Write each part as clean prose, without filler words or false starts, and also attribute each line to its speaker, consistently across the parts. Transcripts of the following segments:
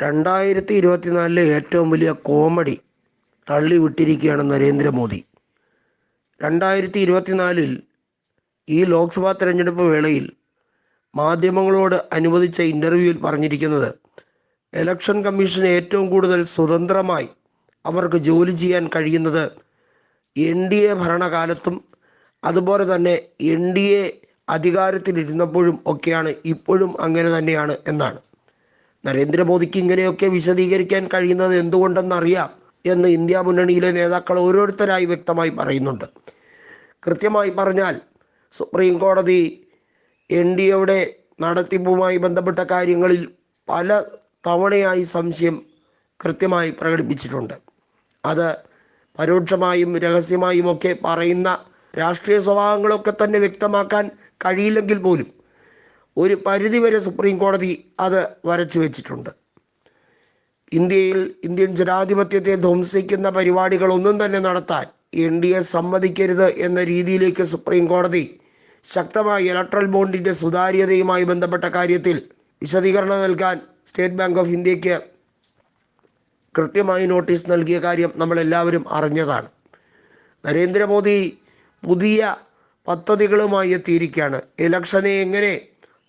Speaker 1: 2024 ഏറ്റവും വലിയ കോമഡി തള്ളിവിട്ടിരിക്കുകയാണ് നരേന്ദ്രമോദി. 2024 ഈ ലോക്സഭാ തെരഞ്ഞെടുപ്പ് വേളയിൽ മാധ്യമങ്ങളോട് അനുവദിച്ച ഇൻ്റർവ്യൂവിൽ പറഞ്ഞിരിക്കുന്നത്, ഇലക്ഷൻ കമ്മീഷന് ഏറ്റവും കൂടുതൽ സ്വതന്ത്രമായി അവർക്ക് ജോലി ചെയ്യാൻ കഴിയുന്നത് NDA ഭരണകാലത്തും അതുപോലെ തന്നെ NDA അധികാരത്തിലിരുന്നപ്പോഴും ഒക്കെയാണ്, ഇപ്പോഴും അങ്ങനെ തന്നെയാണ് എന്നാണ്. നരേന്ദ്രമോദിക്ക് ഇങ്ങനെയൊക്കെ വിശദീകരിക്കാൻ കഴിയുന്നത് എന്തുകൊണ്ടെന്നറിയാം എന്ന് ഇന്ത്യ മുന്നണിയിലെ നേതാക്കൾ ഓരോരുത്തരായി വ്യക്തമായി പറയുന്നുണ്ട്. കൃത്യമായി പറഞ്ഞാൽ, സുപ്രീം കോടതി NDAയുടെ നടത്തിപ്പുമായി ബന്ധപ്പെട്ട കാര്യങ്ങളിൽ പല തവണയായി സംശയം കൃത്യമായി പ്രകടിപ്പിച്ചിട്ടുണ്ട്. അത് പരോക്ഷമായും രഹസ്യമായും ഒക്കെ പറയുന്ന രാഷ്ട്രീയ സ്വഭാവങ്ങളൊക്കെ തന്നെ വ്യക്തമാക്കാൻ കഴിയില്ലെങ്കിൽ പോലും ഒരു പരിധിവരെ സുപ്രീം കോടതി അത് വരച്ചു വെച്ചിട്ടുണ്ട്. ഇന്ത്യൻ ജനാധിപത്യത്തെ ധ്വംസിക്കുന്ന പരിപാടികളൊന്നും തന്നെ നടത്താൻ NDA സമ്മതിക്കരുത് എന്ന രീതിയിലേക്ക് സുപ്രീം കോടതി ശക്തമായി ഇലക്ട്രൽ ബോണ്ടിൻ്റെ സുതാര്യതയുമായി ബന്ധപ്പെട്ട കാര്യത്തിൽ വിശദീകരണം നൽകാൻ സ്റ്റേറ്റ് ബാങ്ക് ഓഫ് ഇന്ത്യക്ക് കൃത്യമായി നോട്ടീസ് നൽകിയ കാര്യം നമ്മളെല്ലാവരും അറിഞ്ഞതാണ്. നരേന്ദ്രമോദി പുതിയ പദ്ധതികളുമായി എത്തിയിരിക്കുകയാണ്. ഇലക്ഷനെ എങ്ങനെ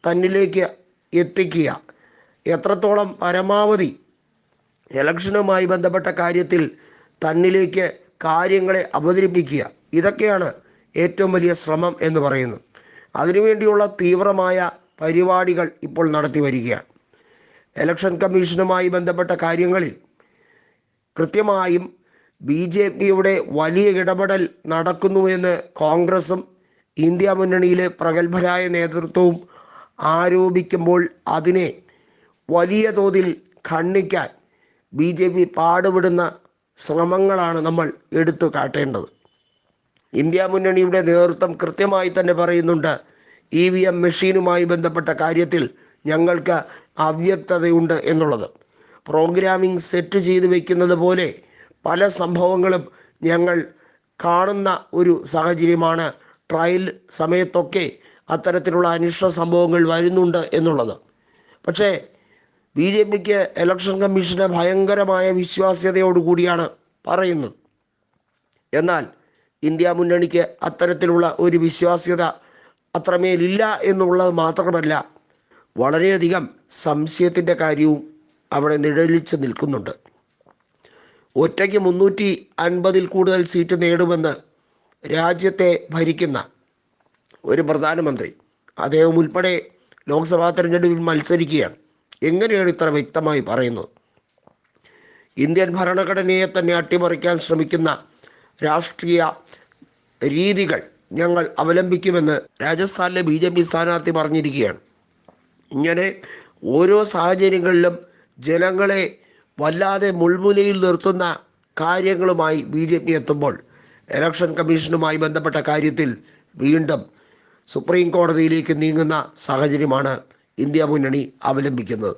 Speaker 1: തന്നിലേക്ക് എത്തിക്കുക, എത്രത്തോളം പരമാവധി ഇലക്ഷനുമായി ബന്ധപ്പെട്ട കാര്യത്തിൽ തന്നിലേക്ക് കാര്യങ്ങളെ അവതരിപ്പിക്കുക, ഇതൊക്കെയാണ് ഏറ്റവും വലിയ ശ്രമം എന്ന് പറയുന്നത്. അതിനുവേണ്ടിയുള്ള തീവ്രമായ പരിപാടികൾ ഇപ്പോൾ നടത്തി വരികയാണ്. ഇലക്ഷൻ കമ്മീഷനുമായി ബന്ധപ്പെട്ട കാര്യങ്ങളിൽ കൃത്യമായും BJPയുടെ വലിയ ഇടപെടൽ നടക്കുന്നുവെന്ന് കോൺഗ്രസും ഇന്ത്യ മുന്നണിയിലെ പ്രഗത്ഭരായ നേതൃത്വവും ആരോപിക്കുമ്പോൾ അതിനെ വലിയ തോതിൽ ഖണ്ഡിക്കാൻ BJP പാടുപെടുന്ന ശ്രമങ്ങളാണ് നമ്മൾ എടുത്തു കാട്ടേണ്ടത്. ഇന്ത്യ മുന്നണിയുടെ നേതൃത്വം കൃത്യമായി തന്നെ പറയുന്നുണ്ട്, EVM മെഷീനുമായി ബന്ധപ്പെട്ട കാര്യത്തിൽ ഞങ്ങൾക്ക് അവ്യക്തതയുണ്ട് എന്നുള്ളത്. പ്രോഗ്രാമിംഗ് സെറ്റ് ചെയ്ത് വയ്ക്കുന്നത് പോലെ പല സംഭവങ്ങളും ഞങ്ങൾ കാണുന്ന ഒരു സാഹചര്യമാണ്. ട്രയൽ സമയത്തൊക്കെ അത്തരത്തിലുള്ള അനിഷ്ട സംഭവങ്ങൾ വരുന്നുണ്ട് എന്നുള്ളത്. പക്ഷേ BJPക്ക് ഇലക്ഷൻ കമ്മീഷനെ ഭയങ്കരമായ വിശ്വാസ്യതയോടുകൂടിയാണ് പറയുന്നത്. എന്നാൽ ഇന്ത്യ മുന്നണിക്ക് അത്തരത്തിലുള്ള ഒരു വിശ്വാസ്യത അത്രമേലില്ല എന്നുള്ളത് മാത്രമല്ല, വളരെയധികം സംശയത്തിൻ്റെ കാര്യവും അവിടെ നിഴലിച്ച് നിൽക്കുന്നുണ്ട്. ഒറ്റയ്ക്ക് 350 കൂടുതൽ സീറ്റ് നേടുമെന്ന് രാജ്യത്തെ ഭരിക്കുന്ന ഒരു പ്രധാനമന്ത്രി, അദ്ദേഹം ഉൾപ്പെടെ ലോക്സഭാ തെരഞ്ഞെടുപ്പിൽ മത്സരിക്കുകയാണ്. എങ്ങനെയാണ് ഇത്ര വ്യക്തമായി പറയുന്നത്? ഇന്ത്യൻ ഭരണഘടനയെ തന്നെ അട്ടിമറിക്കാൻ ശ്രമിക്കുന്ന രാഷ്ട്രീയ രീതികൾ ഞങ്ങൾ അവലംബിക്കുമെന്ന് രാജസ്ഥാനിലെ BJP സ്ഥാനാർത്ഥി പറഞ്ഞിരിക്കുകയാണ്. ഇങ്ങനെ ഓരോ സാഹചര്യങ്ങളിലും ജനങ്ങളെ വല്ലാതെ മുൾമുനയിൽ നിർത്തുന്ന കാര്യങ്ങളുമായി BJP എത്തുമ്പോൾ ഇലക്ഷൻ കമ്മീഷനുമായി ബന്ധപ്പെട്ട കാര്യത്തിൽ വീണ്ടും സുപ്രീം കോടതിയിലേക്ക് നീങ്ങുന്ന സാഹചര്യമാണ് ഇന്ത്യ മുന്നണി അവലംബിക്കുന്നത്.